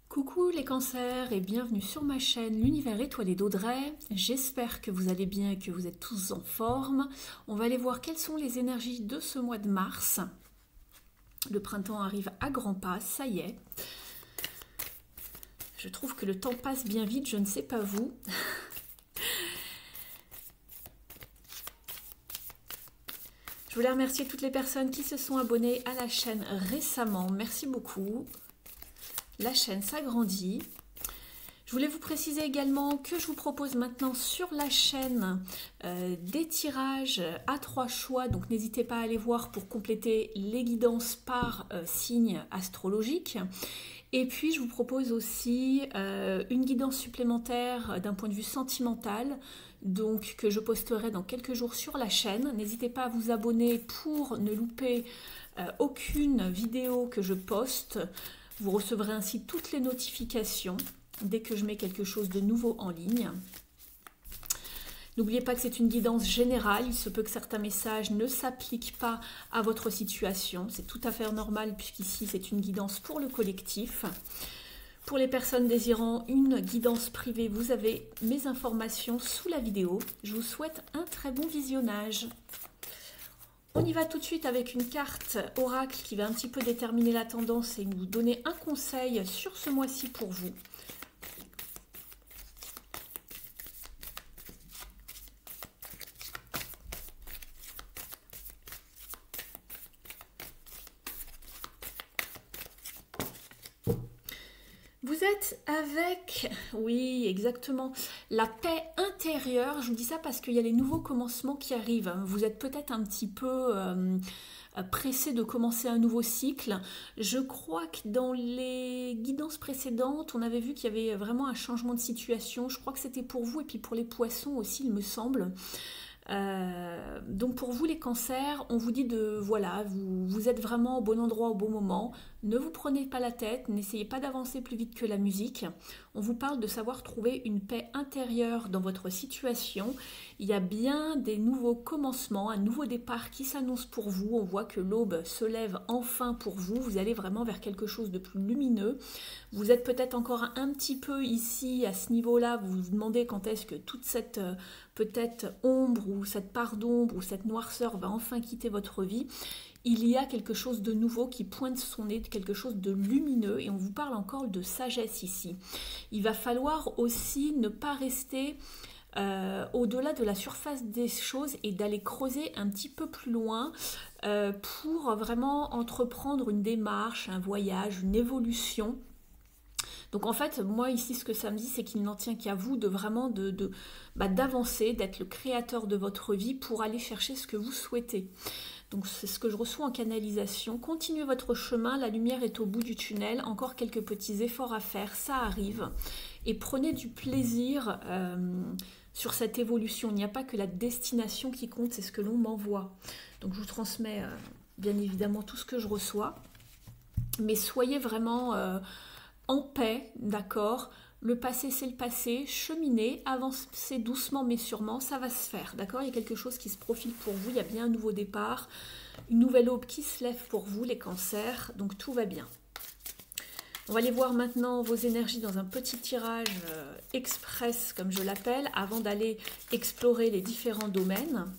Coucou les cancers et bienvenue sur ma chaîne L'Univers étoilé d'Audrey. J'espère que vous allez bien et que vous êtes tous en forme. On va aller voir quelles sont les énergies de ce mois de mars. Le printemps arrive à grands pas, ça y est. Je trouve que le temps passe bien vite, je ne sais pas vous. Je voulais remercier toutes les personnes qui se sont abonnées à la chaîne récemment. Merci beaucoup. La chaîne s'agrandit. Je voulais vous préciser également que je vous propose maintenant sur la chaîne des tirages à 3 choix. Donc n'hésitez pas à aller voir pour compléter les guidances par signe astrologique. Et puis je vous propose aussi une guidance supplémentaire d'un point de vue sentimental, donc que je posterai dans quelques jours sur la chaîne. N'hésitez pas à vous abonner pour ne louper aucune vidéo que je poste. Vous recevrez ainsi toutes les notifications dès que je mets quelque chose de nouveau en ligne. N'oubliez pas que c'est une guidance générale. Il se peut que certains messages ne s'appliquent pas à votre situation. C'est tout à fait normal puisqu'ici c'est une guidance pour le collectif. Pour les personnes désirant une guidance privée, vous avez mes informations sous la vidéo. Je vous souhaite un très bon visionnage. On y va tout de suite avec une carte oracle qui va un petit peu déterminer la tendance et nous donner un conseil sur ce mois-ci pour vous. Vous êtes avec, oui, exactement, la paix intérieure. Je vous dis ça parce qu'il y a les nouveaux commencements qui arrivent. Vous êtes peut-être un petit peu pressé de commencer un nouveau cycle. Je crois que dans les guidances précédentes, on avait vu qu'il y avait vraiment un changement de situation. Je crois que c'était pour vous et puis pour les poissons aussi, il me semble. Donc pour vous les cancers, on vous dit de voilà, vous êtes vraiment au bon endroit au bon moment, ne vous prenez pas la tête, n'essayez pas d'avancer plus vite que la musique. On vous parle de savoir trouver une paix intérieure dans votre situation. Il y a bien des nouveaux commencements, un nouveau départ qui s'annonce pour vous. On voit que l'aube se lève enfin pour vous, vous allez vraiment vers quelque chose de plus lumineux. Vous êtes peut-être encore un petit peu ici à ce niveau-là, vous vous demandez quand est-ce que toute cette peut-être ombre ou cette part d'ombre ou cette noirceur va enfin quitter votre vie. Il y a quelque chose de nouveau qui pointe son nez, quelque chose de lumineux et on vous parle encore de sagesse ici. Il va falloir aussi ne pas rester au-delà de la surface des choses et d'aller creuser un petit peu plus loin pour vraiment entreprendre une démarche, un voyage, une évolution. Donc en fait, moi ici, ce que ça me dit, c'est qu'il n'en tient qu'à vous de vraiment d'avancer, d'être le créateur de votre vie pour aller chercher ce que vous souhaitez. Donc c'est ce que je reçois en canalisation. Continuez votre chemin, la lumière est au bout du tunnel, encore quelques petits efforts à faire, ça arrive. Et prenez du plaisir sur cette évolution. Il n'y a pas que la destination qui compte, c'est ce que l'on m'envoie. Donc je vous transmets bien évidemment tout ce que je reçois. Mais soyez vraiment en paix, d'accord? Le passé, c'est le passé. Cheminez, avancez doucement mais sûrement, ça va se faire, d'accord? Il y a quelque chose qui se profile pour vous, il y a bien un nouveau départ, une nouvelle aube qui se lève pour vous, les cancers, donc tout va bien. On va aller voir maintenant vos énergies dans un petit tirage express, comme je l'appelle, avant d'aller explorer les différents domaines.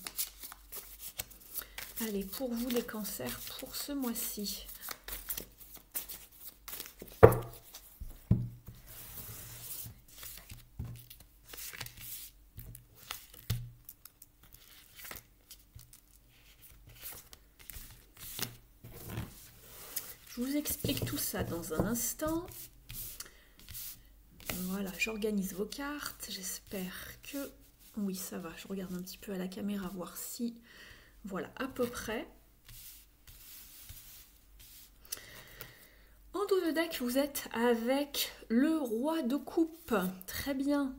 Allez, pour vous les cancers, pour ce mois-ci. Je vous explique tout ça dans un instant. Voilà, j'organise vos cartes. J'espère que... Oui, ça va. Je regarde un petit peu à la caméra, voir si... Voilà, à peu près. En dos de deck, vous êtes avec le roi de coupe. Très bien.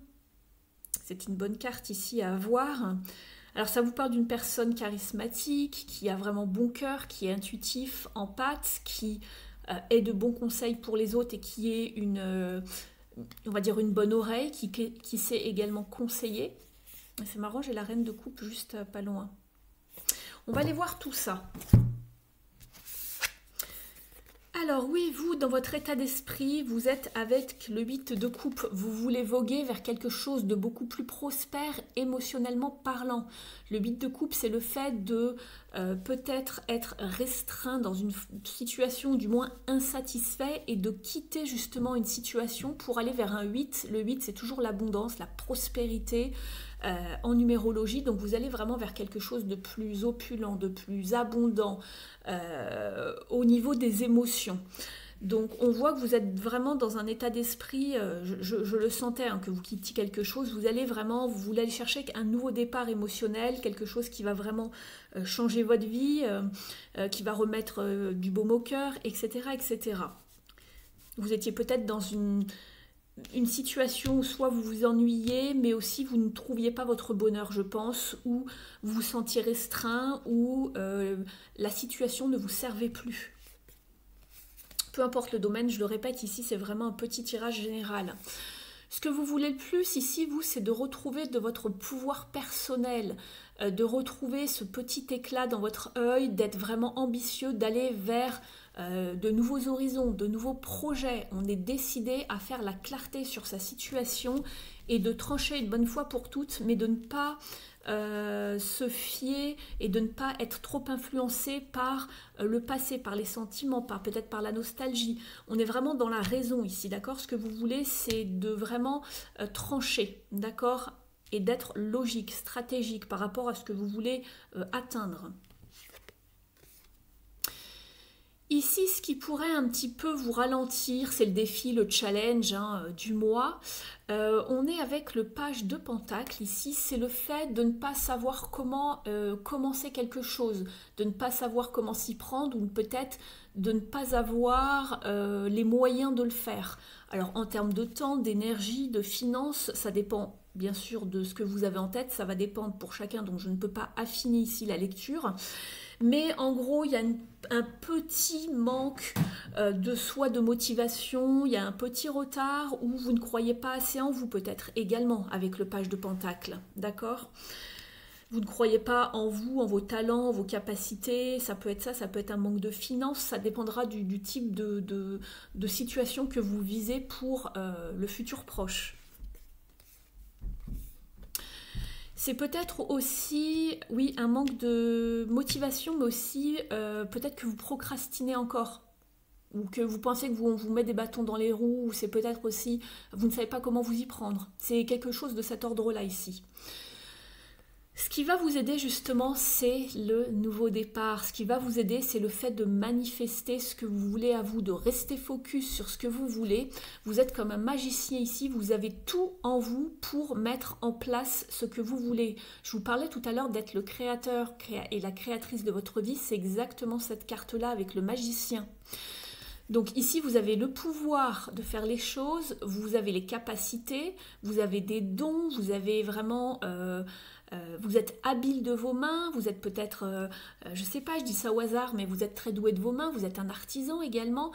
C'est une bonne carte ici à avoir. Alors ça vous parle d'une personne charismatique, qui a vraiment bon cœur, qui est intuitif, empathe, qui est de bons conseils pour les autres et qui est on va dire une bonne oreille, qui sait également conseiller. C'est marrant, j'ai la reine de coupe juste pas loin. On va aller voir tout ça. Alors oui, vous, dans votre état d'esprit, vous êtes avec le 8 de coupe. Vous voulez voguer vers quelque chose de beaucoup plus prospère, émotionnellement parlant. Le 8 de coupe, c'est le fait de peut-être être restreint dans une situation, du moins insatisfait, et de quitter justement une situation pour aller vers un 8. Le 8, c'est toujours l'abondance, la prospérité en numérologie. Donc vous allez vraiment vers quelque chose de plus opulent, de plus abondant au niveau des émotions. Donc on voit que vous êtes vraiment dans un état d'esprit, je le sentais, hein, que vous quittiez quelque chose, vous allez vraiment, vous voulez aller chercher un nouveau départ émotionnel, quelque chose qui va vraiment changer votre vie, qui va remettre du baume au cœur, etc., etc. Vous étiez peut-être dans une situation où soit vous vous ennuyez, mais aussi vous ne trouviez pas votre bonheur, je pense, ou vous vous sentiez restreint, ou la situation ne vous servait plus. Peu importe le domaine, je le répète, ici c'est vraiment un petit tirage général. Ce que vous voulez le plus ici, vous, c'est de retrouver de votre pouvoir personnel, de retrouver ce petit éclat dans votre œil, d'être vraiment ambitieux, d'aller vers de nouveaux horizons, de nouveaux projets. On est décidé à faire la clarté sur sa situation et de trancher une bonne fois pour toutes, mais de ne pas se fier et de ne pas être trop influencé par le passé, par les sentiments, peut-être par la nostalgie. On est vraiment dans la raison ici, d'accord? Ce que vous voulez, c'est de vraiment trancher, d'accord? Et d'être logique, stratégique par rapport à ce que vous voulez atteindre. Ici, ce qui pourrait un petit peu vous ralentir, c'est le défi, le challenge du mois. On est avec le page de Pentacle ici, c'est le fait de ne pas savoir comment commencer quelque chose, de ne pas savoir comment s'y prendre ou peut-être de ne pas avoir les moyens de le faire. Alors en termes de temps, d'énergie, de finances, ça dépend bien sûr de ce que vous avez en tête, ça va dépendre pour chacun, donc je ne peux pas affiner ici la lecture. Mais en gros, il y a un petit manque soit de motivation, il y a un petit retard où vous ne croyez pas assez en vous peut-être également avec le page de Pentacle, d'accord? Vous ne croyez pas en vous, en vos talents, vos capacités, ça peut être ça, ça peut être un manque de finances, ça dépendra du type de situation que vous visez pour le futur proche. C'est peut-être aussi, oui, un manque de motivation, mais aussi peut-être que vous procrastinez encore. Ou que vous pensez que on vous met des bâtons dans les roues, ou c'est peut-être aussi, vous ne savez pas comment vous y prendre. C'est quelque chose de cet ordre-là ici. Ce qui va vous aider justement, c'est le nouveau départ. Ce qui va vous aider, c'est le fait de manifester ce que vous voulez à vous, de rester focus sur ce que vous voulez. Vous êtes comme un magicien ici, vous avez tout en vous pour mettre en place ce que vous voulez. Je vous parlais tout à l'heure d'être le créateur et la créatrice de votre vie, c'est exactement cette carte-là avec le magicien. Donc ici, vous avez le pouvoir de faire les choses, vous avez les capacités, vous avez des dons, vous avez vraiment... vous êtes habile de vos mains, vous êtes peut-être, je ne sais pas, je dis ça au hasard, mais vous êtes très doué de vos mains, vous êtes un artisan également.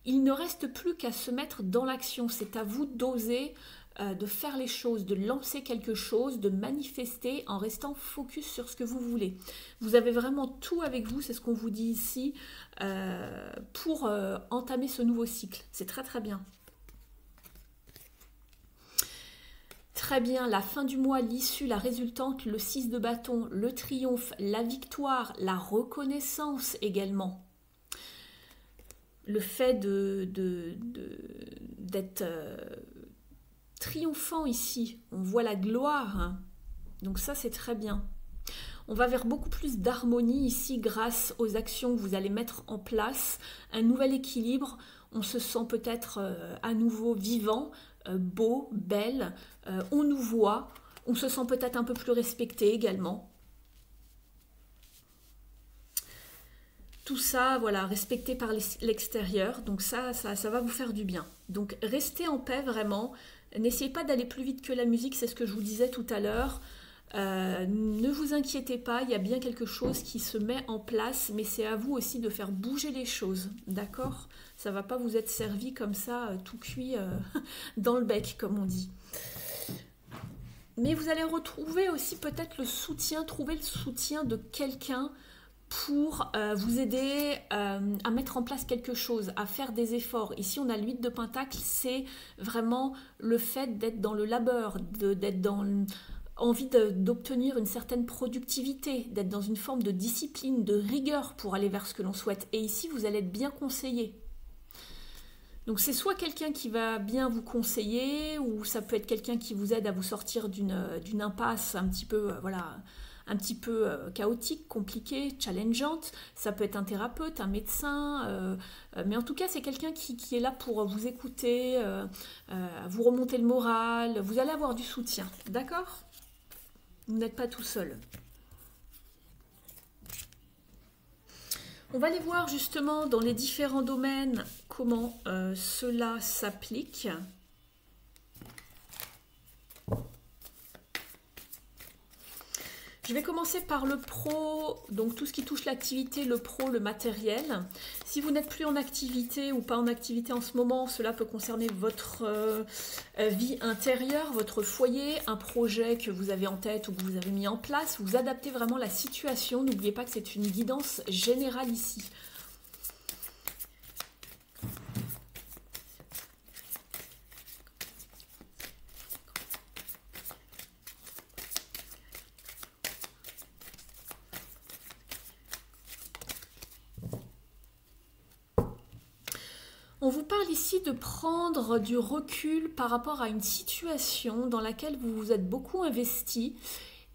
Il ne reste plus qu'à se mettre dans l'action, c'est à vous d'oser, de faire les choses, de lancer quelque chose, de manifester en restant focus sur ce que vous voulez. Vous avez vraiment tout avec vous, c'est ce qu'on vous dit ici, pour entamer ce nouveau cycle. C'est très très bien. Très bien, la fin du mois, l'issue, la résultante, le 6 de bâton, le triomphe, la victoire, la reconnaissance également. Le fait d'être triomphant ici, on voit la gloire, hein. Donc ça c'est très bien. On va vers beaucoup plus d'harmonie ici grâce aux actions que vous allez mettre en place, un nouvel équilibre, on se sent peut-être à nouveau vivant, beau, belle, on nous voit, on se sent peut-être un peu plus respecté également. Tout ça, voilà, respecté par l'extérieur, donc ça va vous faire du bien. Donc restez en paix vraiment, n'essayez pas d'aller plus vite que la musique, c'est ce que je vous disais tout à l'heure. Ne vous inquiétez pas, il y a bien quelque chose qui se met en place, mais c'est à vous aussi de faire bouger les choses, d'accord? Ça ne va pas vous être servi comme ça, tout cuit dans le bec, comme on dit. Mais vous allez retrouver aussi peut-être le soutien, trouver le soutien de quelqu'un pour vous aider à mettre en place quelque chose, à faire des efforts. Ici, on a l'huile de Pentacle, c'est vraiment le fait d'être dans le labeur, d'être dans envie d'obtenir une certaine productivité, d'être dans une forme de discipline, de rigueur pour aller vers ce que l'on souhaite. Et ici, vous allez être bien conseillé. Donc c'est soit quelqu'un qui va bien vous conseiller, ou ça peut être quelqu'un qui vous aide à vous sortir d'une impasse un petit peu, voilà, un petit peu chaotique, compliquée, challengeante. Ça peut être un thérapeute, un médecin, mais en tout cas c'est quelqu'un qui est là pour vous écouter, vous remonter le moral, vous allez avoir du soutien, d'accord? Vous n'êtes pas tout seul. On va aller voir justement dans les différents domaines comment cela s'applique. Je vais commencer par le pro, donc tout ce qui touche l'activité, le pro, le matériel. Si vous n'êtes plus en activité ou pas en activité en ce moment, cela peut concerner votre vie intérieure, votre foyer, un projet que vous avez en tête ou que vous avez mis en place. Vous adaptez vraiment la situation. N'oubliez pas que c'est une guidance générale ici. On vous parle ici de prendre du recul par rapport à une situation dans laquelle vous vous êtes beaucoup investi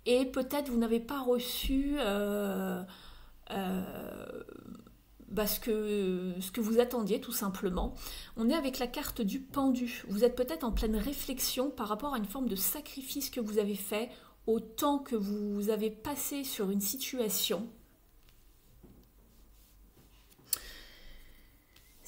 et peut-être vous n'avez pas reçu ce que vous attendiez tout simplement. On est avec la carte du pendu. Vous êtes peut-être en pleine réflexion par rapport à une forme de sacrifice que vous avez fait, au temps que vous avez passé sur une situation.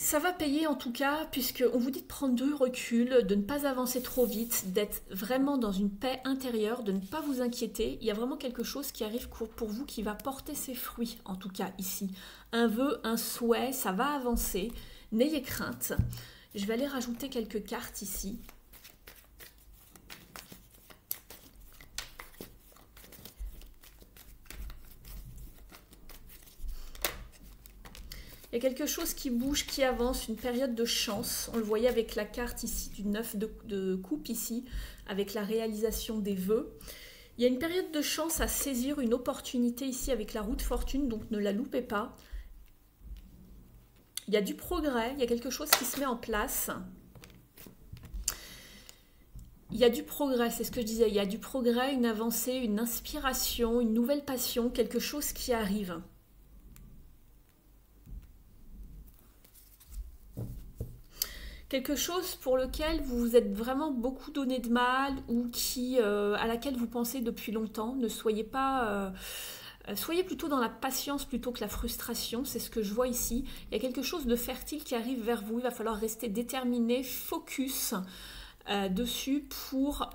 Ça va payer en tout cas, puisqu'on vous dit de prendre du recul, de ne pas avancer trop vite, d'être vraiment dans une paix intérieure, de ne pas vous inquiéter. Il y a vraiment quelque chose qui arrive pour vous qui va porter ses fruits, en tout cas ici. Un vœu, un souhait, ça va avancer. N'ayez crainte. Je vais aller rajouter quelques cartes ici. Il y a quelque chose qui bouge, qui avance, une période de chance. On le voyait avec la carte ici du 9 de coupe ici, avec la réalisation des vœux. Il y a une période de chance à saisir, une opportunité ici avec la roue de fortune, donc ne la loupez pas. Il y a du progrès, il y a quelque chose qui se met en place. Il y a du progrès, c'est ce que je disais, il y a du progrès, une avancée, une inspiration, une nouvelle passion, quelque chose qui arrive. Quelque chose pour lequel vous vous êtes vraiment beaucoup donné de mal ou à laquelle vous pensez depuis longtemps. Ne soyez pas... soyez plutôt dans la patience plutôt que la frustration, c'est ce que je vois ici. Il y a quelque chose de fertile qui arrive vers vous, il va falloir rester déterminé, focus dessus pour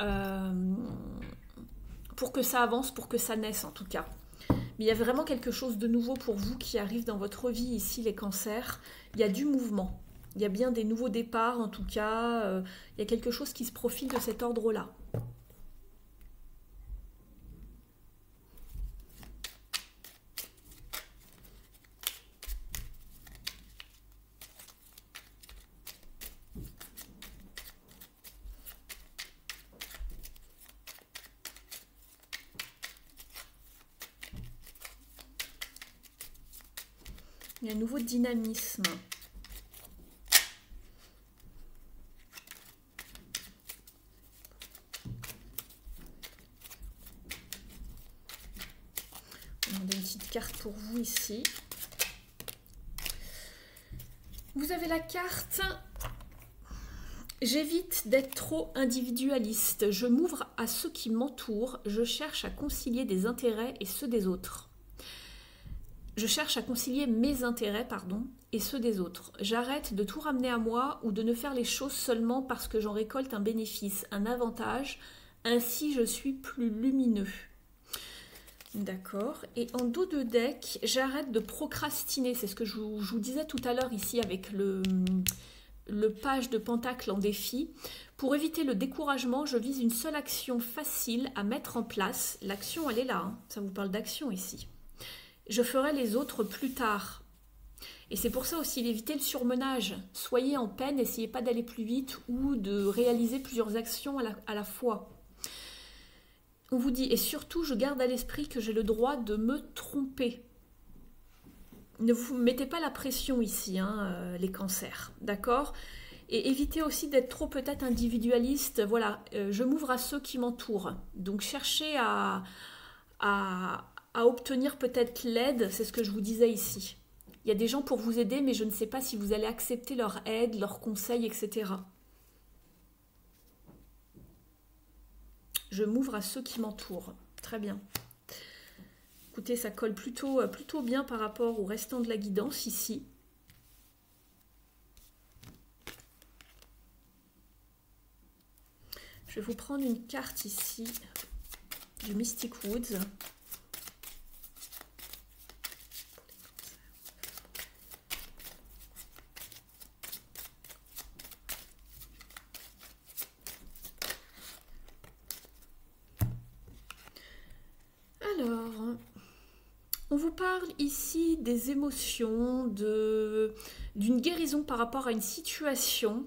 que ça avance, pour que ça naisse en tout cas. Mais il y a vraiment quelque chose de nouveau pour vous qui arrive dans votre vie ici, les cancers. Il y a du mouvement. Il y a bien des nouveaux départs, en tout cas. Il y a quelque chose qui se profile de cet ordre-là. Il y a un nouveau dynamisme. Carte pour vous ici. Vous avez la carte « J'évite d'être trop individualiste. Je m'ouvre à ceux qui m'entourent. Je cherche à concilier des intérêts et ceux des autres. » Je cherche à concilier mes intérêts, et ceux des autres. J'arrête de tout ramener à moi ou de ne faire les choses seulement parce que j'en récolte un bénéfice, un avantage. Ainsi, je suis plus lumineux. D'accord. Et en dos de deck, j'arrête de procrastiner. C'est ce que je vous disais tout à l'heure ici avec le page de Pentacle en défi. Pour éviter le découragement, je vise une seule action facile à mettre en place. L'action, elle est là. Ça vous parle d'action ici. Je ferai les autres plus tard. Et c'est pour ça aussi d'éviter le surmenage. Soyez en peine, n'essayez pas d'aller plus vite ou de réaliser plusieurs actions à la fois. On vous dit, et surtout, je garde à l'esprit que j'ai le droit de me tromper. Ne vous mettez pas la pression ici, hein, les cancers, d'accord? Et évitez aussi d'être trop peut-être individualiste. Voilà, je m'ouvre à ceux qui m'entourent. Donc cherchez à obtenir peut-être l'aide, c'est ce que je vous disais ici. Il y a des gens pour vous aider, mais je ne sais pas si vous allez accepter leur aide, leurs conseils, etc. Je m'ouvre à ceux qui m'entourent. Très bien. Écoutez, ça colle plutôt bien par rapport au restant de la guidance ici. Je vais vous prendre une carte ici du Mystic Woods. Alors, on vous parle ici des émotions, d'une guérison par rapport à une situation,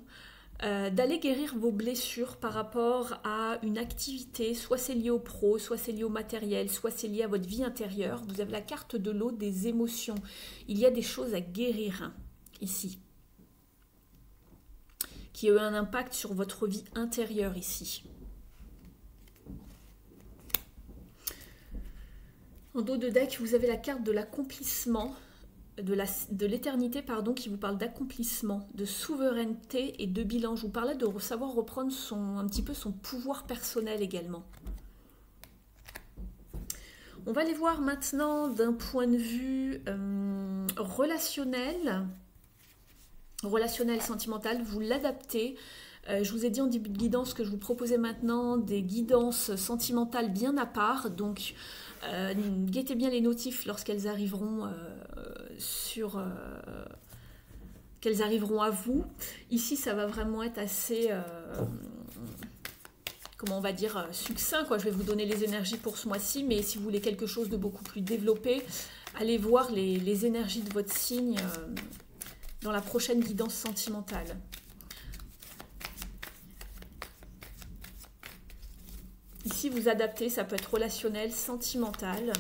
d'aller guérir vos blessures par rapport à une activité, soit c'est lié au pro, soit c'est lié au matériel, soit c'est lié à votre vie intérieure. Vous avez la carte de l'eau des émotions. Il y a des choses à guérir ici, qui ont eu un impact sur votre vie intérieure ici. En dos de deck, vous avez la carte de l'accomplissement, de l'éternité, pardon, qui vous parle d'accomplissement, de souveraineté et de bilan. Je vous parlais de savoir reprendre un petit peu son pouvoir personnel également. On va les voir maintenant d'un point de vue relationnel, sentimental. Vous l'adaptez. Je vous ai dit en début de guidance que je vous proposais maintenant des guidances sentimentales bien à part. Donc, guettez bien les notifs lorsqu'elles arriveront qu'elles arriveront à vous. Ici, ça va vraiment être assez, comment on va dire, succinct, quoi. Je vais vous donner les énergies pour ce mois-ci, mais si vous voulez quelque chose de beaucoup plus développé, allez voir les énergies de votre signe dans la prochaine guidance sentimentale. Ici, vous adaptez, ça peut être relationnel, sentimental.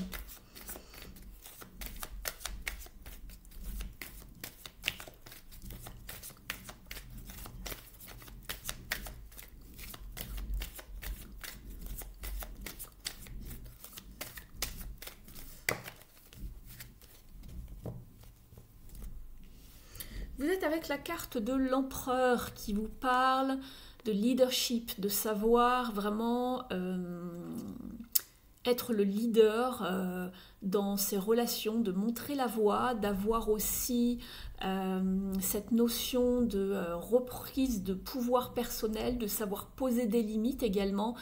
Vous êtes avec la carte de l'empereur qui vous parle de leadership, de savoir vraiment être le leader dans ses relations, de montrer la voie, d'avoir aussi cette notion de reprise de pouvoir personnel, de savoir poser des limites également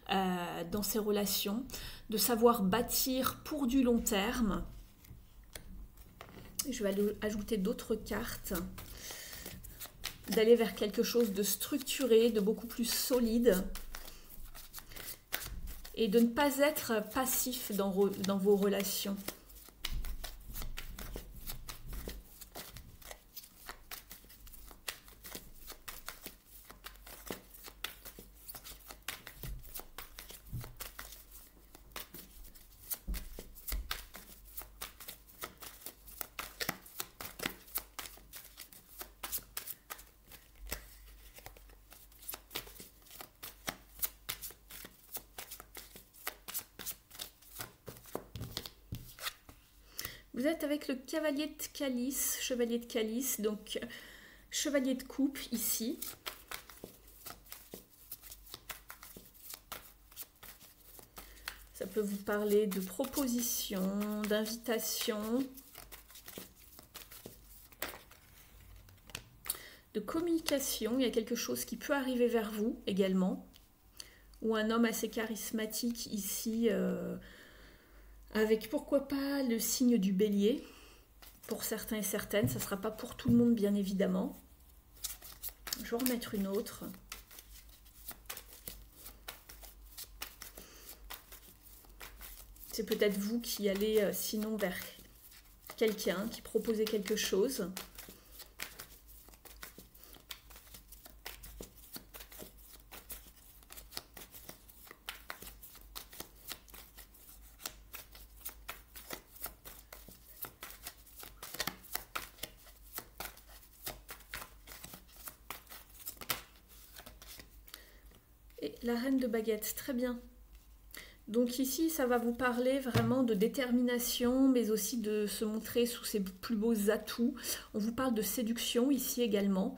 dans ses relations, de savoir bâtir pour du long terme. Je vais aller ajouter d'autres cartes, d'aller vers quelque chose de structuré, de beaucoup plus solide, et de ne pas être passif dans vos relations. Vous êtes avec le cavalier de calice, chevalier de calice, donc chevalier de coupe ici. Ça peut vous parler de propositions, d'invitations, de communication. Il y a quelque chose qui peut arriver vers vous également. Ou un homme assez charismatique ici, avec pourquoi pas le signe du bélier. Pour certains et certaines, ça ne sera pas pour tout le monde bien évidemment. Je vais en remettre une autre. C'est peut-être vous qui allez sinon vers quelqu'un qui proposait quelque chose. Et la reine de baguettes, très bien. Donc ici, ça va vous parler vraiment de détermination, mais aussi de se montrer sous ses plus beaux atouts. On vous parle de séduction ici également.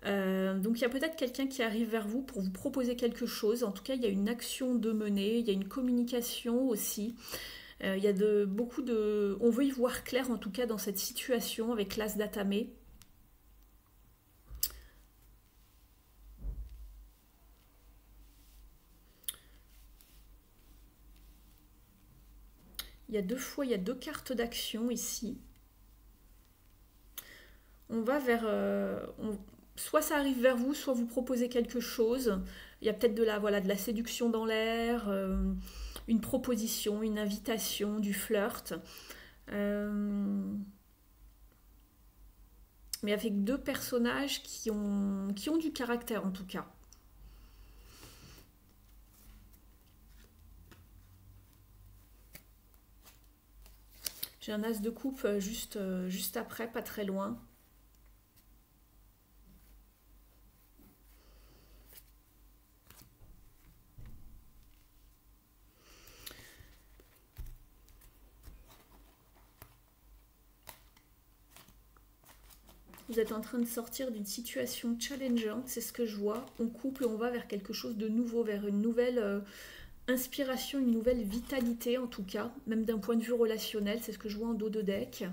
Donc il y a peut-être quelqu'un qui arrive vers vous pour vous proposer quelque chose. En tout cas, il y a une action de mener, il y a une communication aussi. Il y a beaucoup de... On veut y voir clair en tout cas dans cette situation avec l'as d'Atamé. Il y a il y a deux cartes d'action ici. On va vers... soit ça arrive vers vous, soit vous proposez quelque chose. Il y a peut-être de la séduction dans l'air, une proposition, une invitation, du flirt. Mais avec deux personnages qui ont du caractère en tout cas. J'ai un as de coupe juste après, pas très loin. Vous êtes en train de sortir d'une situation challengeante, c'est ce que je vois. On couple et on va vers quelque chose de nouveau, vers une nouvelle inspiration, une nouvelle vitalité en tout cas, même d'un point de vue relationnel, c'est ce que je vois en dos de deck.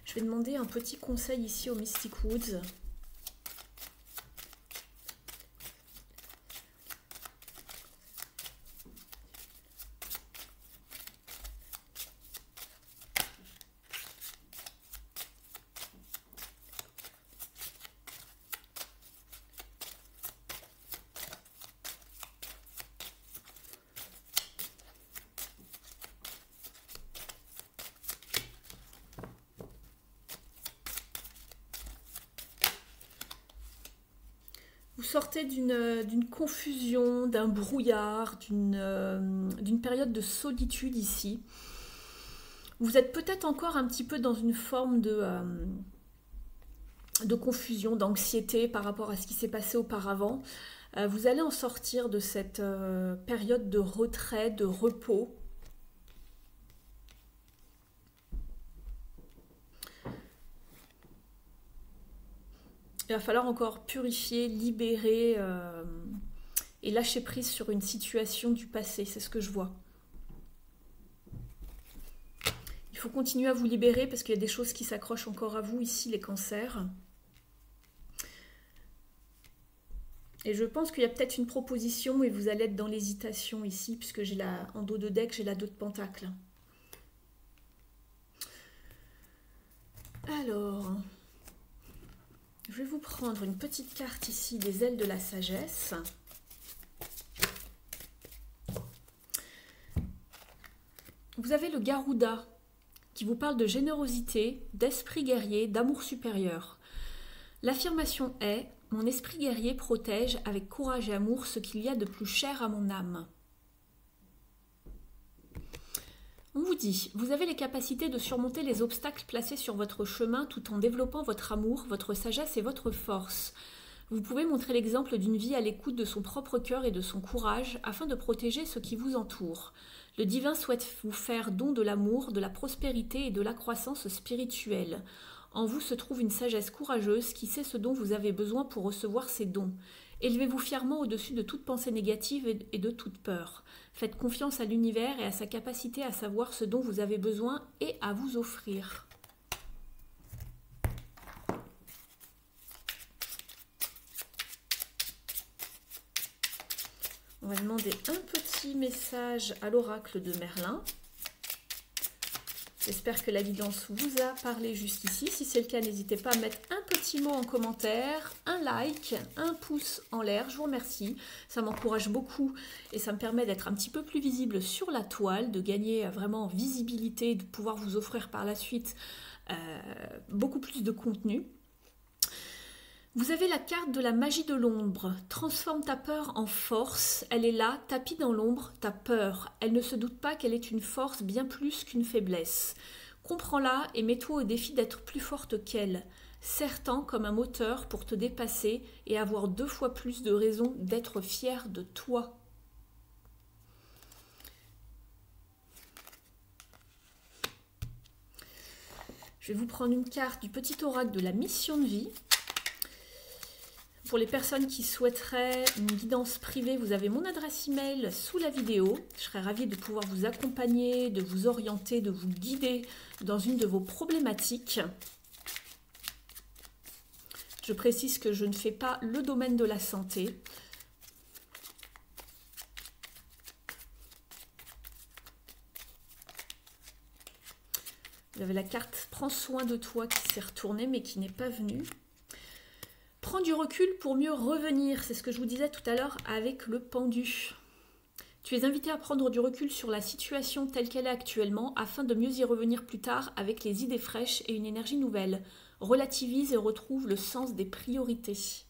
Je vais demander un petit conseil ici au Mystic Woods. Vous sortez d'une confusion, d'un brouillard, d'une période de solitude ici. Vous êtes peut-être encore un petit peu dans une forme de confusion, d'anxiété par rapport à ce qui s'est passé auparavant. Vous allez en sortir de cette période de retrait, de repos. Il va falloir encore purifier, libérer et lâcher prise sur une situation du passé, c'est ce que je vois. Il faut continuer à vous libérer parce qu'il y a des choses qui s'accrochent encore à vous ici, les cancers. Et je pense qu'il y a peut-être une proposition et vous allez être dans l'hésitation ici, puisque j'ai en dos de deck, j'ai la 2 de Pentacle. Alors... je vais vous prendre une petite carte ici des ailes de la sagesse. Vous avez le Garuda qui vous parle de générosité, d'esprit guerrier, d'amour supérieur. L'affirmation est « Mon esprit guerrier protège avec courage et amour ce qu'il y a de plus cher à mon âme ». On vous dit, vous avez les capacités de surmonter les obstacles placés sur votre chemin tout en développant votre amour, votre sagesse et votre force. Vous pouvez montrer l'exemple d'une vie à l'écoute de son propre cœur et de son courage afin de protéger ce qui vous entoure. Le divin souhaite vous faire don de l'amour, de la prospérité et de la croissance spirituelle. En vous se trouve une sagesse courageuse qui sait ce dont vous avez besoin pour recevoir ces dons. Élevez-vous fièrement au-dessus de toute pensée négative et de toute peur. Faites confiance à l'univers et à sa capacité à savoir ce dont vous avez besoin et à vous offrir. On va demander un petit message à l'oracle de Merlin. J'espère que la guidance vous a parlé jusqu'ici. Si c'est le cas, n'hésitez pas à mettre un petit mot en commentaire, un like, un pouce en l'air. Je vous remercie. Ça m'encourage beaucoup et ça me permet d'être un petit peu plus visible sur la toile, de gagner vraiment en visibilité, de pouvoir vous offrir par la suite beaucoup plus de contenu. Vous avez la carte de la magie de l'ombre. Transforme ta peur en force. Elle est là, tapis dans l'ombre, ta peur. Elle ne se doute pas qu'elle est une force bien plus qu'une faiblesse. Comprends-la et mets-toi au défi d'être plus forte qu'elle. Serre-t'en comme un moteur pour te dépasser et avoir 2 fois plus de raisons d'être fier de toi. Je vais vous prendre une carte du petit oracle de la mission de vie. Pour les personnes qui souhaiteraient une guidance privée, vous avez mon adresse email sous la vidéo. Je serais ravie de pouvoir vous accompagner, de vous orienter, de vous guider dans une de vos problématiques. Je précise que je ne fais pas le domaine de la santé. Vous avez la carte « Prends soin de toi » qui s'est retournée mais qui n'est pas venue. Prends du recul pour mieux revenir, c'est ce que je vous disais tout à l'heure avec le pendu. Tu es invité à prendre du recul sur la situation telle qu'elle est actuellement afin de mieux y revenir plus tard avec les idées fraîches et une énergie nouvelle. Relativise et retrouve le sens des priorités.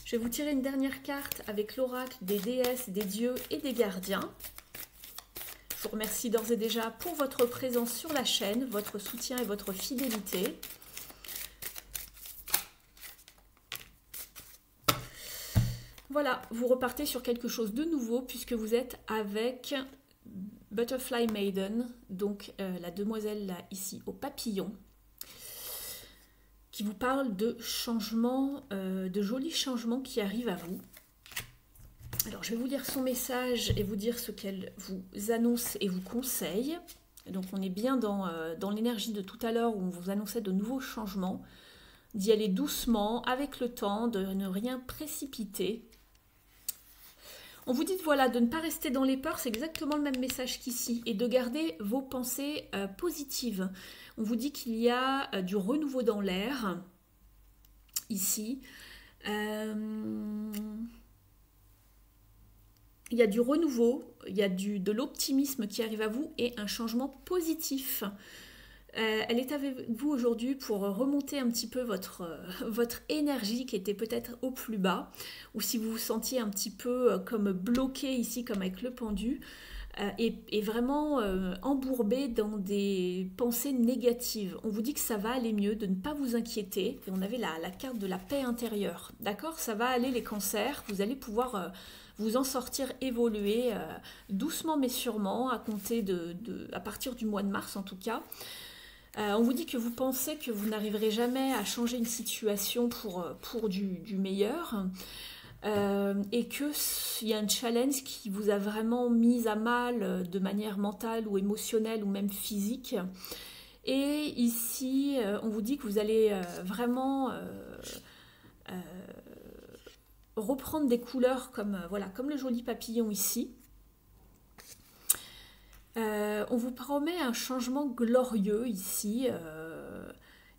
Je vais vous tirer une dernière carte avec l'oracle des déesses, des dieux et des gardiens. Je vous remercie d'ores et déjà pour votre présence sur la chaîne, votre soutien et votre fidélité. Voilà, vous repartez sur quelque chose de nouveau puisque vous êtes avec Butterfly Maiden, donc la demoiselle là, ici au papillon, qui vous parle de changements, de jolis changements qui arrivent à vous. Alors, je vais vous lire son message et vous dire ce qu'elle vous annonce et vous conseille. Donc, on est bien dans l'énergie de tout à l'heure où on vous annonçait de nouveaux changements, d'y aller doucement, avec le temps, de ne rien précipiter. On vous dit voilà, de ne pas rester dans les peurs, c'est exactement le même message qu'ici, et de garder vos pensées positives. On vous dit qu'il y a du renouveau dans l'air, ici. Il y a du renouveau, il y a de l'optimisme qui arrive à vous et un changement positif. Elle est avec vous aujourd'hui pour remonter un petit peu votre énergie qui était peut-être au plus bas, ou si vous vous sentiez un petit peu comme bloqué ici, comme avec le pendu, et vraiment embourbé dans des pensées négatives. On vous dit que ça va aller mieux, de ne pas vous inquiéter. Et on avait la carte de la paix intérieure. D'accord? Ça va aller les cancers, vous allez pouvoir vous en sortir, évoluer doucement mais sûrement, à partir du mois de mars en tout cas. On vous dit que vous pensez que vous n'arriverez jamais à changer une situation pour du meilleur. Et qu'il y a un challenge qui vous a vraiment mis à mal de manière mentale ou émotionnelle ou même physique. Et ici, on vous dit que vous allez vraiment reprendre des couleurs comme le joli papillon ici. On vous promet un changement glorieux ici.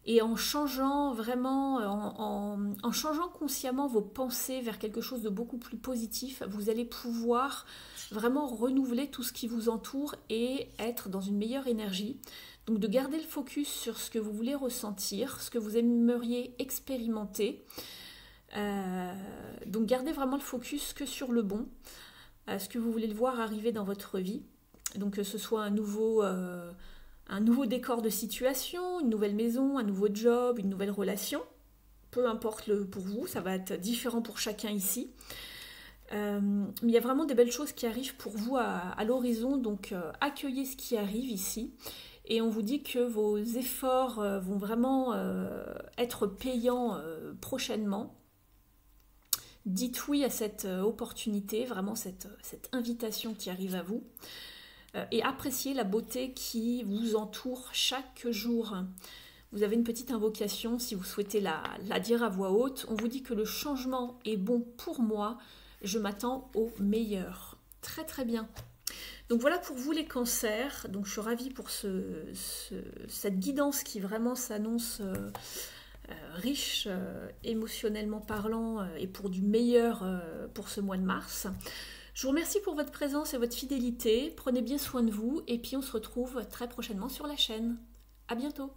Et en changeant vraiment, en changeant consciemment vos pensées vers quelque chose de beaucoup plus positif, vous allez pouvoir vraiment renouveler tout ce qui vous entoure et être dans une meilleure énergie. Donc de garder le focus sur ce que vous voulez ressentir, ce que vous aimeriez expérimenter. Donc gardez vraiment le focus que sur le bon, ce que vous voulez le voir arriver dans votre vie. Donc que ce soit un nouveau décor de situation, une nouvelle maison, un nouveau job, une nouvelle relation. Peu importe pour vous, ça va être différent pour chacun ici. Mais il y a vraiment des belles choses qui arrivent pour vous à l'horizon, donc accueillez ce qui arrive ici. Et on vous dit que vos efforts vont vraiment être payants prochainement. Dites oui à cette opportunité, vraiment cette invitation qui arrive à vous. Et appréciez la beauté qui vous entoure chaque jour. Vous avez une petite invocation si vous souhaitez la dire à voix haute. On vous dit que le changement est bon pour moi. Je m'attends au meilleur. Très très bien. Donc voilà pour vous les cancers. Donc je suis ravie pour cette guidance qui vraiment s'annonce riche émotionnellement parlant et pour du meilleur pour ce mois de mars. Je vous remercie pour votre présence et votre fidélité. Prenez bien soin de vous et puis on se retrouve très prochainement sur la chaîne. À bientôt.